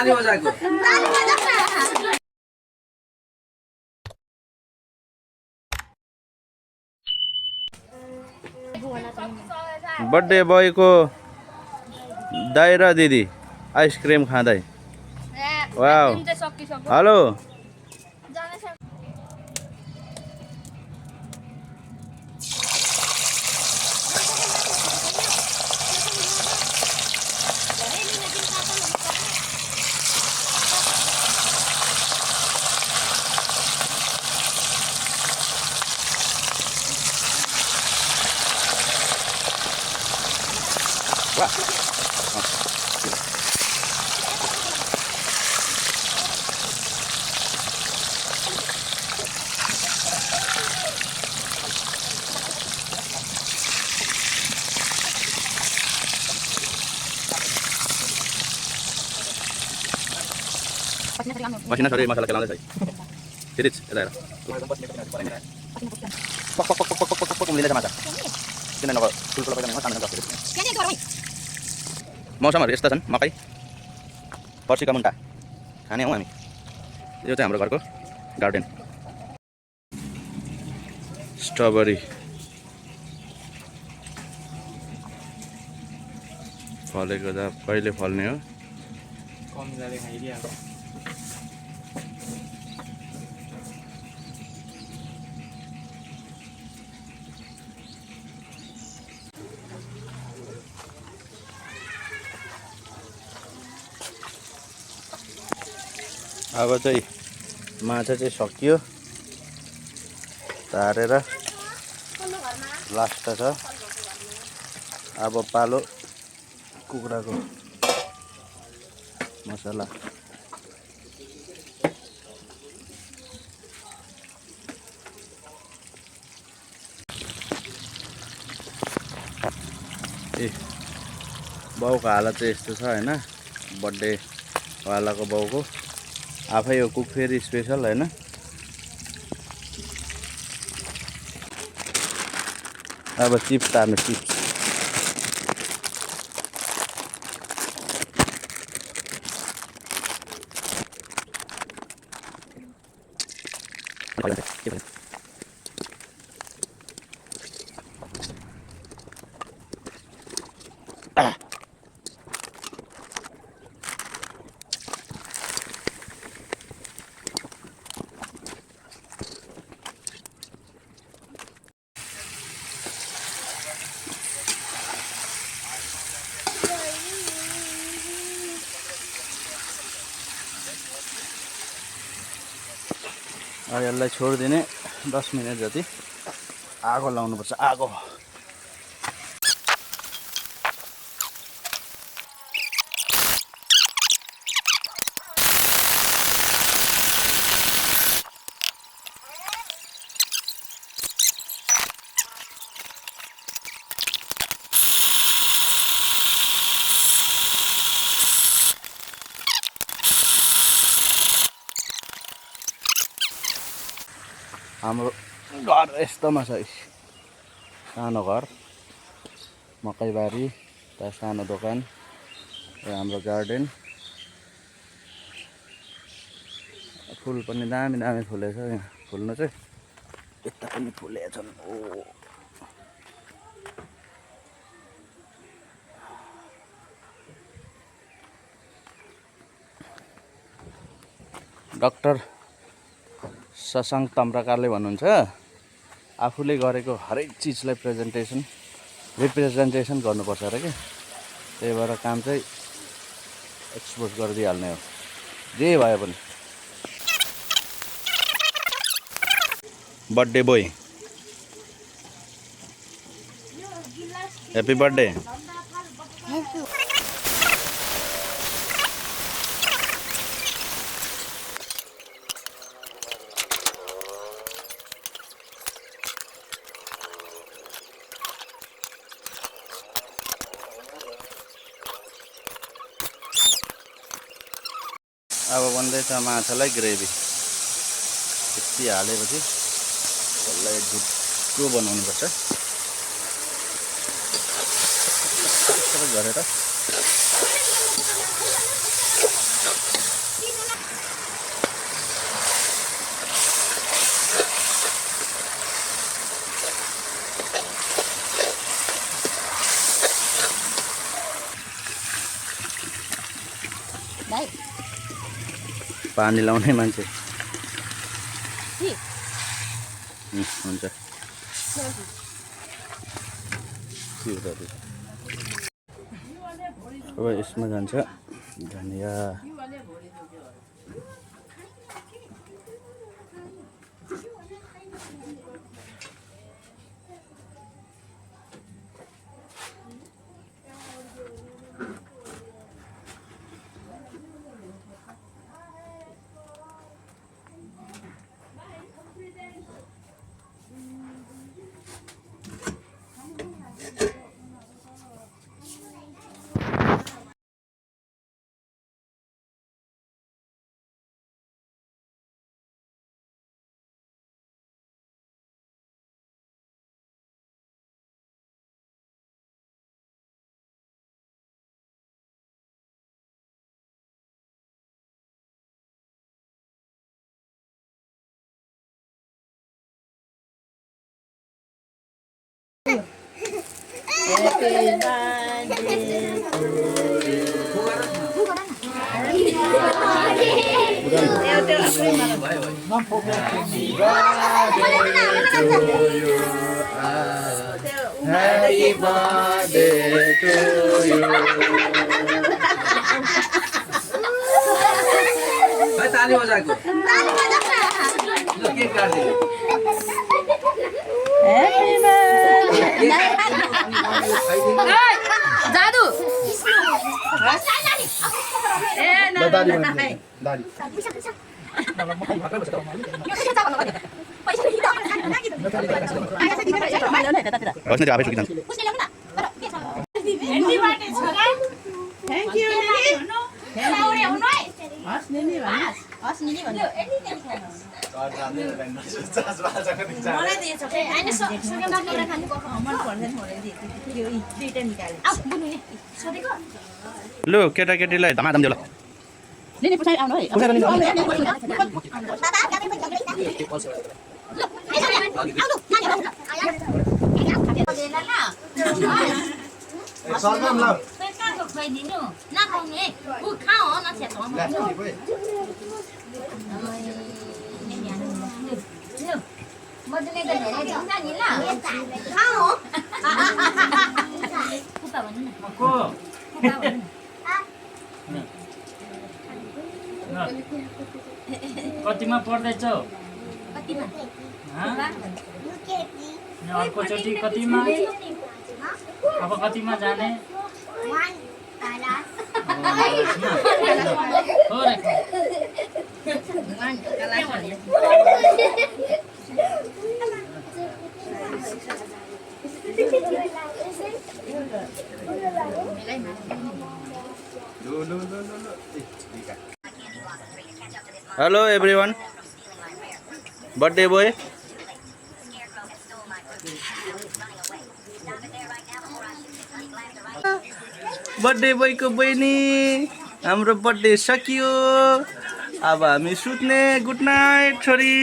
ताली बजाएको बर्थडे बोयको दाइ र दिदी आइसक्रिम खाँदै वाउ हेलो मसिना छोरी मसला केलाउँदैछ सिरिज यता हेर पक पक पक पक पक पक पक उम्लिँदैछ माछा किन नभए ठुल्ठुलो पैसा सानो सानो मौसमहरू यस्ता छन् मकै पर्सीका मुन्टा खाने हौँ हामी यो चाहिँ हाम्रो घरको गार्डन स्ट्रबेरी फलेको त कहिले फल्ने हो अब चाहिँ माछा चाहिँ सकियो तारेर लास्ट छ अब पालो कुखुराको मसला ए बाउको हालत चाहिँ यस्तो छ हैन बर्थडे वालाको बाउको आफै यो कुक फेरि स्पेसल हैन अब चिप्स तार्नु चिप्स यसलाई छोडिदिने 10 मिनेट जति आगो लाउनुपर्छ आगो हाम्रो घर यस्तोमा छ सानो घर मकैबारी त सानो दोकान हाम्रो गार्डन फुल पनि दामी दामी फुलेछ यहाँ फुल्नु चाहिँ यता पनि फुलेछन् ओ डाक्टर शशाङ्क तम्राकारले भन्नुहुन्छ आफूले गरेको हरेक चिजलाई रिप्रेजेन्टेसन गर्नुपर्छ अरे के त्यही भएर काम चाहिँ एक्सपोज गरिदिइहाल्ने हो जे भए पनि बर्थडे बोय ह्याप्पी बर्थडे अब बन्दैछ माछालाई ग्रेभी यति हालेपछि त्यसलाई ढुक्को बनाउनुपर्छ सबै गरेर पानी लाउने मान्छे हुन्छ अब यसमा जान्छ धनिया Happy birthday to you. भाई ताली बजाको लो केक काट दे हैप्पी बर्थडे जादू ए ना दादी दादी बस्ने चाहिँ आफै सुकिन्छ थ्यांक यू निनी हस निनी भन्नु मलाई दिएछ हैन सुगम कुरा खानु मन पर्दैन भने दियो दुईटा निकाले आ बुनु नि सधैँको लु केटाकेटीलाई धमाधम दियो ल लिने पुछाइ आउनु है पुछाइ लिनु सरनाम ल पैसाको खुवाइदिनु नखाउने उ खाऊ न छेतो मजले गरेर दिन्छ नि ल खाऊ पुपा भन्नु न को पुपा भन्नु कतिमा पढ्दैछौ कतिमा अर्कोचोटि कतिमा अब कतिमा जाने हो रे hello everyone birthday boy birthday बोयको बहिनी हाम्रो बर्थडे सकियो अब हामी सुत्ने गुड नाइट छोरी